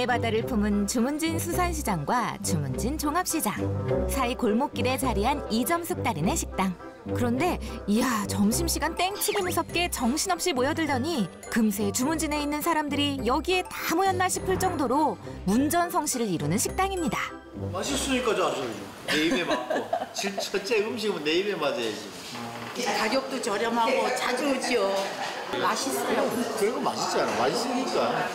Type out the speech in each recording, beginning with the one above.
명의 바다를 품은 주문진 수산시장과 주문진 종합시장 사이 골목길에 자리한 이점숙 달인의 식당. 그런데 이야, 점심시간 땡치기 무섭게 정신없이 모여들더니 금세 주문진에 있는 사람들이 여기에 다 모였나 싶을 정도로 문전성시를 이루는 식당입니다. 맛있으니까 자주 내 입에 맞고 첫째 음식은 내 입에 맞아야지. 가격도 저렴하고 자주 오지요. 맛있어요. 그런 거 맛있잖아. 맛있으니까.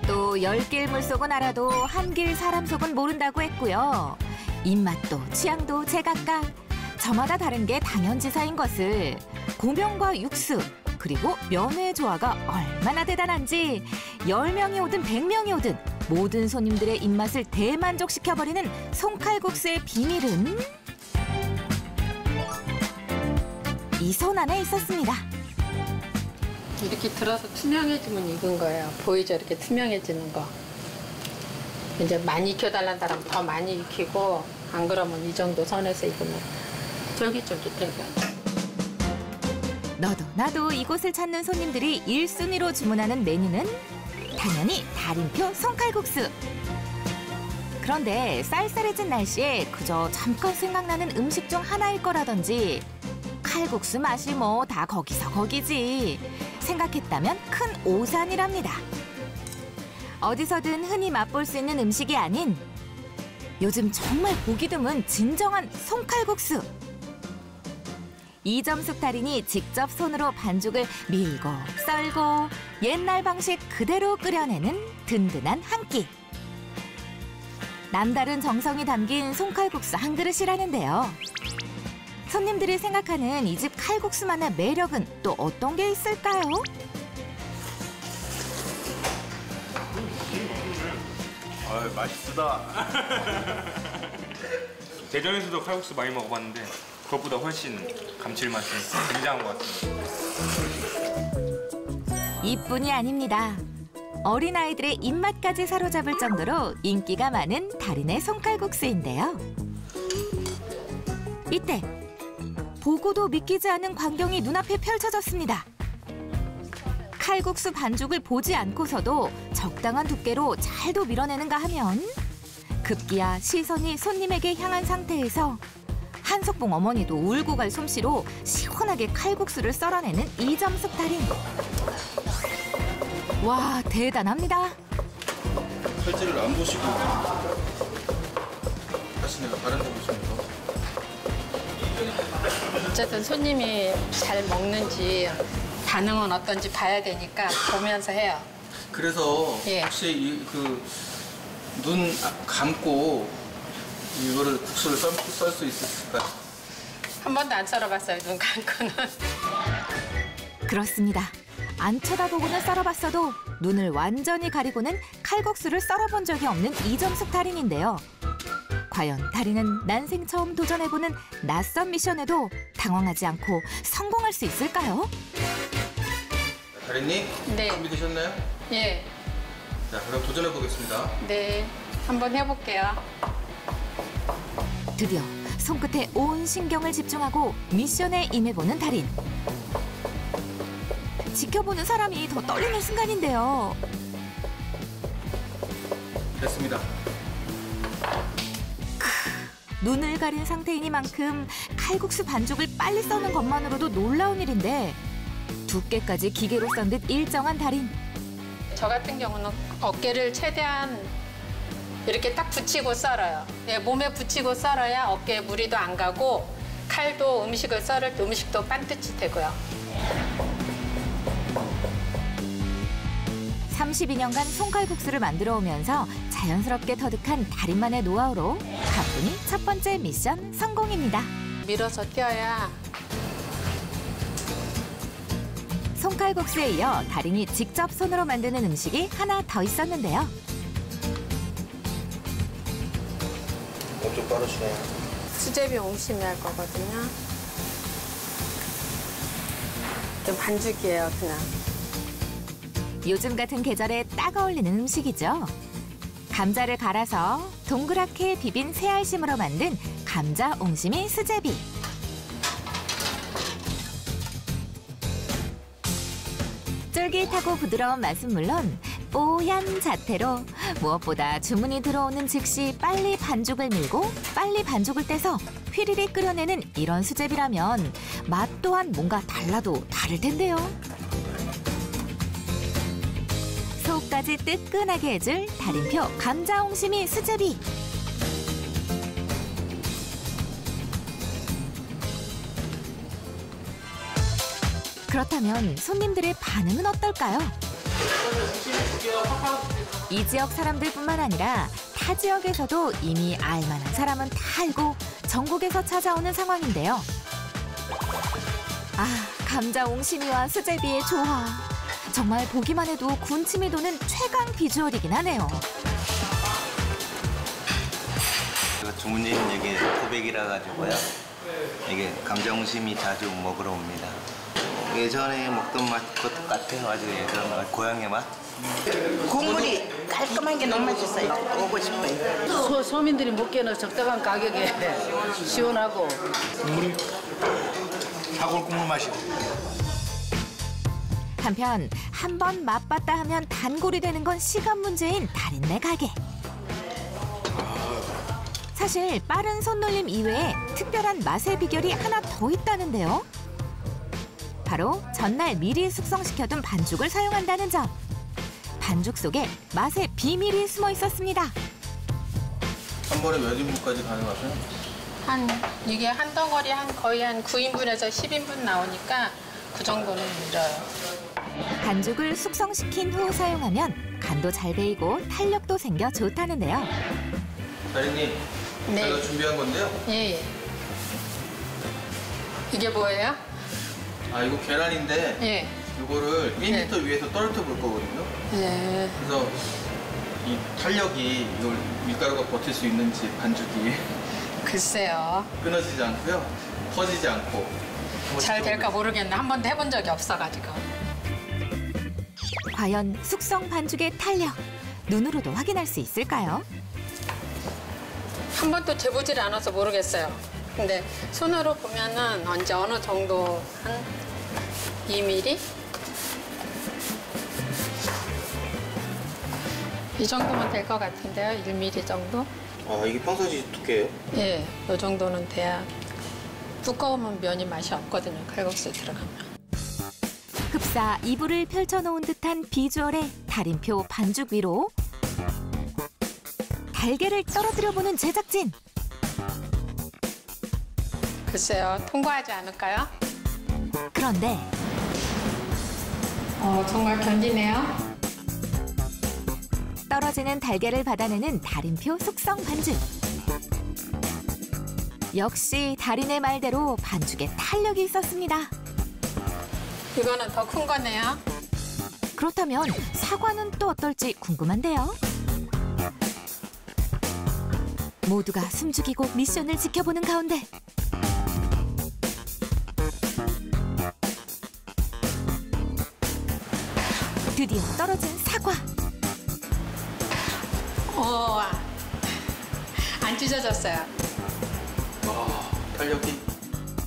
또 10길 물속은 알아도 한길 사람 속은 모른다고 했고요. 입맛도 취향도 제각각. 저마다 다른 게 당연지사인 것을 고명과 육수 그리고 면의 조화가 얼마나 대단한지 10명이 오든 100명이 오든 모든 손님들의 입맛을 대만족시켜버리는 송칼국수의 비밀은 이 손 안에 있었습니다. 이렇게 들어서 투명해지면 익은 거예요. 보이죠? 이렇게 투명해지는 거. 이제 많이 익혀달라는 사람 더 많이 익히고 안 그러면 이 정도 선에서 익으면 쫄깃쫄깃해요. 너도 나도 이곳을 찾는 손님들이 1순위로 주문하는 메뉴는 당연히 달인표 송칼국수. 그런데 쌀쌀해진 날씨에 그저 잠깐 생각나는 음식 중 하나일 거라던지 칼국수 맛이 뭐 다 거기서 거기지 생각했다면 큰 오산이랍니다. 어디서든 흔히 맛볼 수 있는 음식이 아닌 요즘 정말 보기 드문 진정한 송칼국수. 이점숙 달인이 직접 손으로 반죽을 밀고 썰고 옛날 방식 그대로 끓여내는 든든한 한 끼. 남다른 정성이 담긴 송칼국수 한 그릇이라는데요. 손님들이 생각하는 이 집 칼국수만의 매력은 또 어떤 게 있을까요? 맛있다. 대전에서도 칼국수 많이 먹어봤는데 그것보다 훨씬 감칠맛이 굉장한 것 같습니다. 이뿐이 아닙니다. 어린아이들의 입맛까지 사로잡을 정도로 인기가 많은 달인의 송칼국수인데요. 이때 보고도 믿기지 않은 광경이 눈앞에 펼쳐졌습니다. 칼국수 반죽을 보지 않고서도 적당한 두께로 잘도 밀어내는가 하면 급기야 시선이 손님에게 향한 상태에서 한석봉 어머니도 울고 갈 솜씨로 시원하게 칼국수를 썰어내는 이점숙 달인. 와, 대단합니다. 칼질을 안 보시고 하시네요. 다른 거 보시면서. 어쨌든 손님이 잘 먹는지 반응은 어떤지 봐야 되니까 보면서 해요. 그래서 예. 혹시 눈 감고 이거를 국수를 썰 수 있을까요? 한 번도 안 썰어봤어요, 눈 감고는. 그렇습니다. 안 쳐다보고는 썰어봤어도 눈을 완전히 가리고는 칼국수를 썰어본 적이 없는 이점숙 달인인데요. 과연 달인은 난생 처음 도전해보는 낯선 미션에도 당황하지 않고 성공할 수 있을까요? 달인님, 네. 준비되셨나요? 예. 자, 그럼 도전해 보겠습니다. 네. 한번 해볼게요. 드디어 손끝에 온 신경을 집중하고 미션에 임해보는 달인. 지켜보는 사람이 더 떨리는 순간인데요. 됐습니다. 눈을 가린 상태이니만큼 칼국수 반죽을 빨리 써는 것만으로도 놀라운 일인데 두께까지 기계로 썬 듯 일정한 달인. 저 같은 경우는 어깨를 최대한 이렇게 딱 붙이고 썰어요. 예, 몸에 붙이고 썰어야 어깨에 무리도 안 가고 칼도 음식을 썰을 때 음식도 반듯이 되고요. 32년간 송칼국수를 만들어 오면서 자연스럽게 터득한 달인만의 노하우로 가뿐히 첫 번째 미션 성공입니다. 밀어서 띄어야. 송칼국수에 이어 달인이 직접 손으로 만드는 음식이 하나 더 있었는데요. 엄청 빠르시네. 수제비 옹심이 할 거거든요. 이게 반죽이에요, 그냥. 요즘 같은 계절에 딱 어울리는 음식이죠. 감자를 갈아서 동그랗게 비빈 새알심으로 만든 감자 옹심이 수제비. 쫄깃하고 부드러운 맛은 물론 뽀얀 자태로 무엇보다 주문이 들어오는 즉시 빨리 반죽을 밀고 빨리 반죽을 떼서 휘리릭 끓여내는 이런 수제비라면 맛 또한 뭔가 달라도 다를 텐데요. 속까지 뜨끈하게 해줄 달인표 감자옹심이 수제비. 그렇다면 손님들의 반응은 어떨까요? 이 지역 사람들뿐만 아니라 타 지역에서도 이미 알만한 사람은 다 알고 전국에서 찾아오는 상황인데요. 아, 감자 옹심이와 수제비의 조화. 정말 보기만 해도 군침이 도는 최강 비주얼이긴 하네요. 제가 주문님 여기 토백이라 가지고요. 이게 감자 옹심이 자주 먹으러 옵니다. 예전에 먹던 맛과 똑같아요. 아주 예전 맛, 고향의 맛. 국물이 깔끔한 게 너무 맛있어요. 오고 싶어요. 서민들이 먹기에는 적당한 가격에 시원하고 국물이 사골 국물 맛이고. 한편 한 번 맛봤다 하면 단골이 되는 건 시간 문제인 달인네 가게. 사실 빠른 손놀림 이외에 특별한 맛의 비결이 하나 더 있다는데요. 바로 전날 미리 숙성시켜둔 반죽을 사용한다는 점. 반죽 속에 맛의 비밀이 숨어 있었습니다. 한 번에 몇 인분까지 가능하세요? 이게 한 덩어리 거의 한 9인분에서 10인분 나오니까 그 정도는 밀어요. 반죽을 숙성시킨 후 사용하면 간도 잘 배이고 탄력도 생겨 좋다는데요. 달인님, 네. 제가 준비한 건데요. 예. 이게 뭐예요? 아, 이거 계란인데 예. 이거를 1m 네. 위에서 떨어뜨려 볼 거거든요. 예. 그래서 이 탄력이 이걸 밀가루가 버틸 수 있는지 반죽이 글쎄요. 끊어지지 않고요. 퍼지지 않고. 잘 될까 모르겠네. 한 번도 해본 적이 없어가지고. 과연 숙성 반죽의 탄력, 눈으로도 확인할 수 있을까요? 한 번도 재보질 않아서 모르겠어요. 근데 손으로 보면은 언제 어느 정도 한 2mm? 이 정도면 될 것 같은데요. 1mm 정도? 아, 이게 평상시 두께예요? 예, 이 정도는 돼야. 두꺼우면 면이 맛이 없거든요. 칼국수에 들어가면. 흡사 이불을 펼쳐놓은 듯한 비주얼의 달인표 반죽 위로 달걀을 떨어뜨려보는 제작진. 글쎄요, 통과하지 않을까요? 그런데 정말 견디네요. 떨어지는 달걀을 받아내는 달인표 숙성 반죽. 역시 달인의 말대로 반죽에 탄력이 있었습니다. 이거는 더 큰 거네요. 그렇다면 사과는 또 어떨지 궁금한데요. 모두가 숨죽이고 미션을 지켜보는 가운데 드디어 떨어진 사과. 안 찢어졌어요. 탄력이.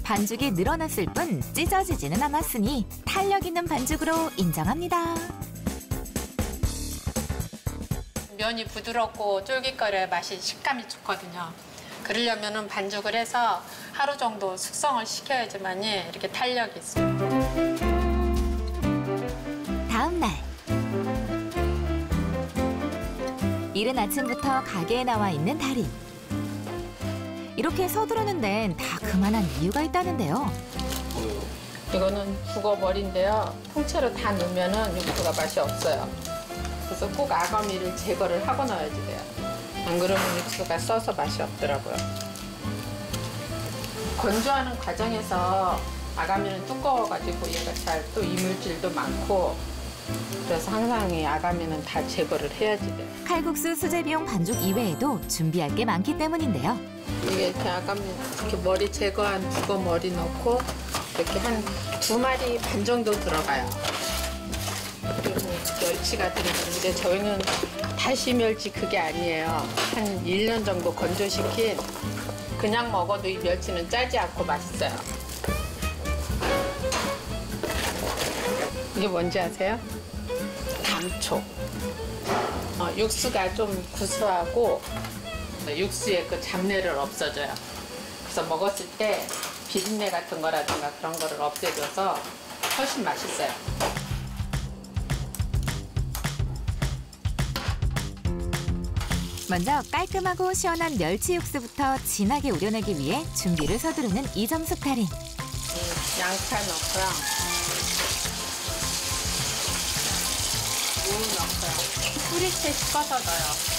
반죽이 늘어났을 뿐 찢어지지는 않았으니 탄력 있는 반죽으로 인정합니다. 면이 부드럽고 쫄깃거려야 맛이 식감이 좋거든요. 그러려면 반죽을 해서 하루 정도 숙성을 시켜야지만이 이렇게 탄력이 있어요. 다음 날 이른 아침부터 가게에 나와 있는 달인. 이렇게 서두르는 데는 다 그만한 이유가 있다는데요. 이거는 북어 머리인데요. 통째로 다 넣으면 육수가 맛이 없어요. 그래서 꼭 아가미를 제거를 하고 넣어야지 돼요. 안 그러면 육수가 써서 맛이 없더라고요. 건조하는 과정에서 아가미는 두꺼워가지고 얘가 잘 또 이물질도 많고 그래서 항상 이 아가미는 다 제거를 해야지 돼요. 칼국수 수제비용 반죽 이외에도 준비할 게 많기 때문인데요. 이게 이렇게 아가미 이렇게 머리 제거한 북어 머리 넣고 이렇게 한 2마리 반 정도 들어가요. 그리고 멸치가 들어가는데 저희는 다시 멸치 그게 아니에요. 한 1년 정도 건조시킨 그냥 먹어도 이 멸치는 짜지 않고 맛있어요. 이게 뭔지 아세요? 감초. 육수가 좀 구수하고 육수의 그 잡내를 없애줘요. 그래서 먹었을 때 비린내 같은 거라든가 그런 거를 없애줘서 훨씬 맛있어요. 먼저 깔끔하고 시원한 멸치 육수부터 진하게 우려내기 위해 준비를 서두르는 이점숙 달인. 양파 넣고요. 무 넣고요. 뿌리채 씹어서 넣어요.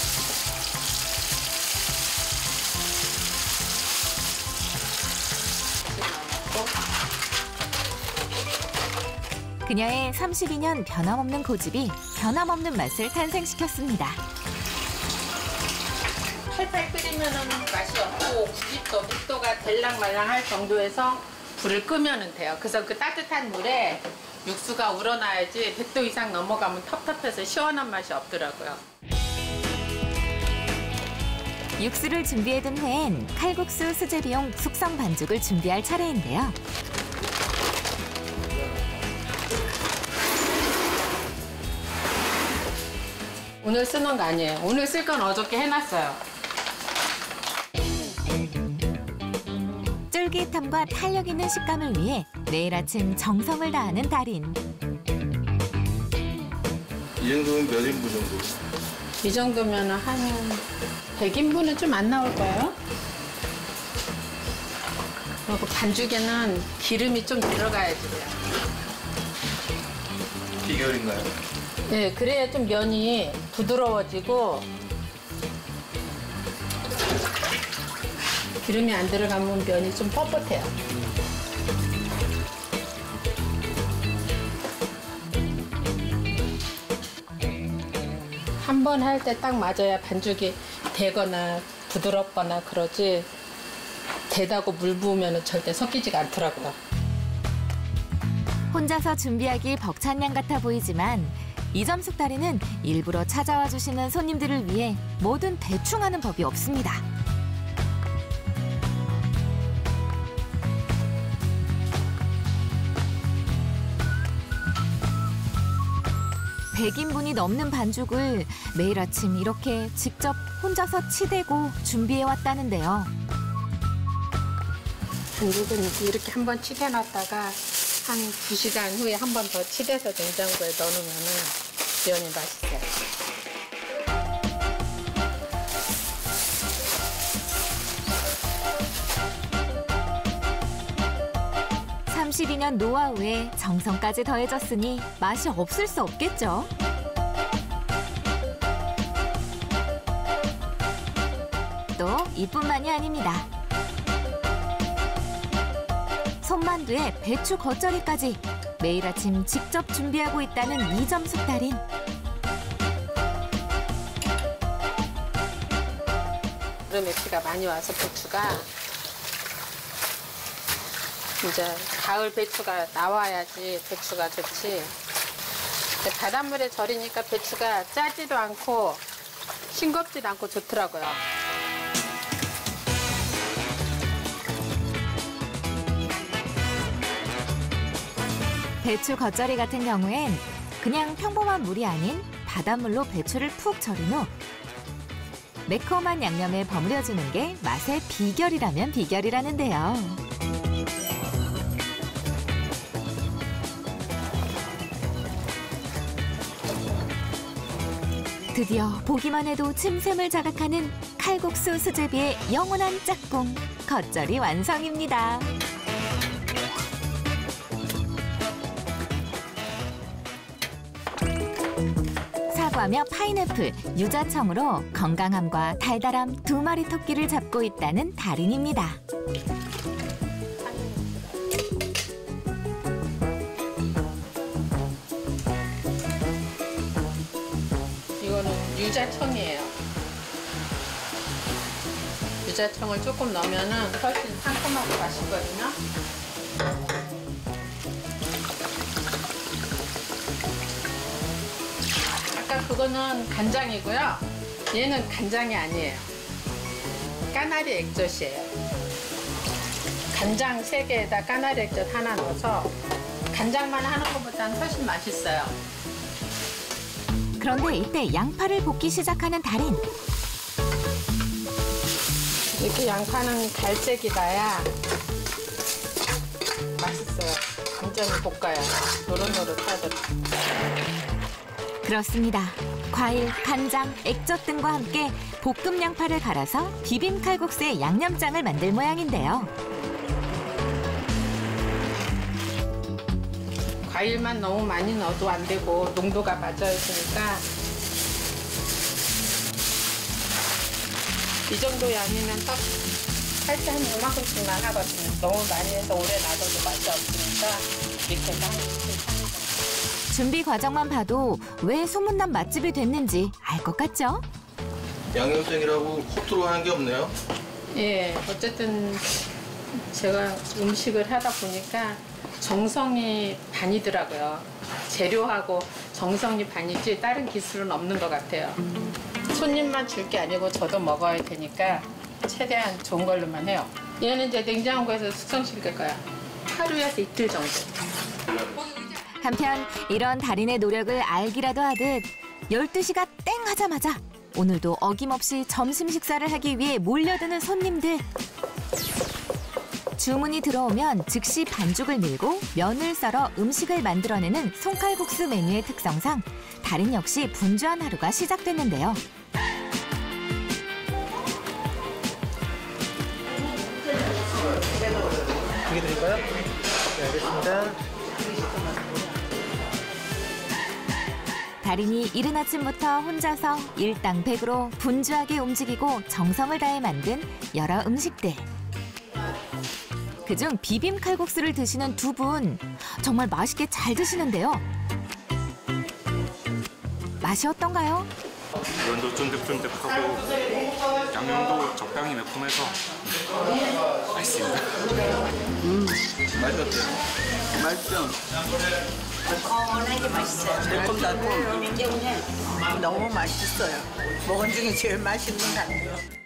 그녀의 32년 변함없는 고집이 변함없는 맛을 탄생시켰습니다. 팔팔 끓이면은 맛이 없고 국집도 밀도가 될랑말랑할 정도에서 불을 끄면 돼요. 그래서 그 따뜻한 물에 육수가 우러나야지 100도 이상 넘어가면 텁텁해서 시원한 맛이 없더라고요. 육수를 준비해둔 후엔 칼국수 수제비용 숙성 반죽을 준비할 차례인데요. 오늘 쓰는 거 아니에요. 오늘 쓸 건 어저께 해놨어요. 쫄깃함과 탄력 있는 식감을 위해 매일 아침 정성을 다하는 달인. 이 정도면 몇 인분 정도? 이 정도면 한 100인분은 좀 안 나올 거예요. 그리고 반죽에는 기름이 좀 들어가야지 돼요. 비결인가요? 네, 그래야 좀 면이 부드러워지고 기름이 안 들어가면 면이 좀 뻣뻣해요. 한 번 할 때 딱 맞아야 반죽이 되거나 부드럽거나 그러지 되다고 물 부으면 절대 섞이지가 않더라고요. 혼자서 준비하기 벅찬 양 같아 보이지만 이점숙 달인은 일부러 찾아와 주시는 손님들을 위해 뭐든 대충 하는 법이 없습니다. (100인분이) 넘는 반죽을 매일 아침 이렇게 직접 혼자서 치대고 준비해왔다는데요. 반죽은 이렇게 한번 치대놨다가 한 2시간 후에 한 번 더 치대서 냉장고에 넣어놓으면 면이 맛있어요. (32년) 노하우에 정성까지 더해졌으니 맛이 없을 수 없겠죠. 또 이뿐만이 아닙니다. 손만두에 배추 겉절이까지 매일 아침 직접 준비하고 있다는 이점숙 달인. 여름에 비가 많이 와서 배추가 이제 가을 배추가 나와야지 배추가 좋지. 바닷물에 절이니까 배추가 짜지도 않고 싱겁지도 않고 좋더라고요. 배추 겉절이 같은 경우엔 그냥 평범한 물이 아닌 바닷물로 배추를 푹 절인 후 매콤한 양념에 버무려주는 게 맛의 비결이라면 비결이라는데요. 드디어 보기만 해도 침샘을 자극하는 칼국수 수제비의 영원한 짝꿍 겉절이 완성입니다. 사과며 파인애플, 유자청으로 건강함과 달달함 두 마리 토끼를 잡고 있다는 달인입니다. 이거는 유자청이에요. 유자청을 조금 넣으면 훨씬 상큼하고 맛있거든요. 아까 그거는 간장이고요. 얘는 간장이 아니에요. 까나리 액젓이에요. 간장 3개에다 까나리 액젓 하나 넣어서 간장만 하는 것보다는 훨씬 맛있어요. 그런데 이때 양파를 볶기 시작하는 달인. 이렇게 양파는 갈색이 나야 맛있어요. 완전히 볶아야 노릇노릇하도록. 그렇습니다. 과일, 간장, 액젓 등과 함께 볶음 양파를 갈아서 비빔 칼국수의 양념장을 만들 모양인데요. 과일만 너무 많이 넣어도 안 되고 농도가 맞아야 되니까 이 정도 양이면 딱 살짝 한 요만큼씩만 하거든요. 너무 많이 해서 오래 놔둬도 맛이 없으니까 이렇게 해서 한 스푼. 준비 과정만 봐도 왜 소문난 맛집이 됐는지 알 것 같죠? 양념장이라고 허투루 하는 게 없네요. 예, 어쨌든 제가 음식을 하다 보니까 정성이 반이더라고요. 재료하고 정성이 반이지 다른 기술은 없는 것 같아요. 손님만 줄 게 아니고 저도 먹어야 되니까 최대한 좋은 걸로만 해요. 얘는 이제 냉장고에서 숙성시킬 거야. 하루에서 이틀 정도. 한편 이런 달인의 노력을 알기라도 하듯 12시가 땡 하자마자 오늘도 어김없이 점심 식사를 하기 위해 몰려드는 손님들. 주문이 들어오면 즉시 반죽을 밀고 면을 썰어 음식을 만들어내는 손칼국수 메뉴의 특성상 달인 역시 분주한 하루가 시작됐는데요. 두개 드릴까요? 네, 알겠습니다. 달인이 이른 아침부터 혼자서 일당백으로 분주하게 움직이고 정성을 다해 만든 여러 음식들. 그중 비빔 칼국수를 드시는 두 분 정말 맛있게 잘 드시는데요. 맛이 어떤가요? 면도 쫀득쫀득하고 양념도 적당히 매콤해서 맛있습니다. 맛이 어때요? 맛있어. 시원하게 맛있어요. 달콤달콤. 때문에 너무 맛있어요. 먹은 중에 제일 맛있는 단면.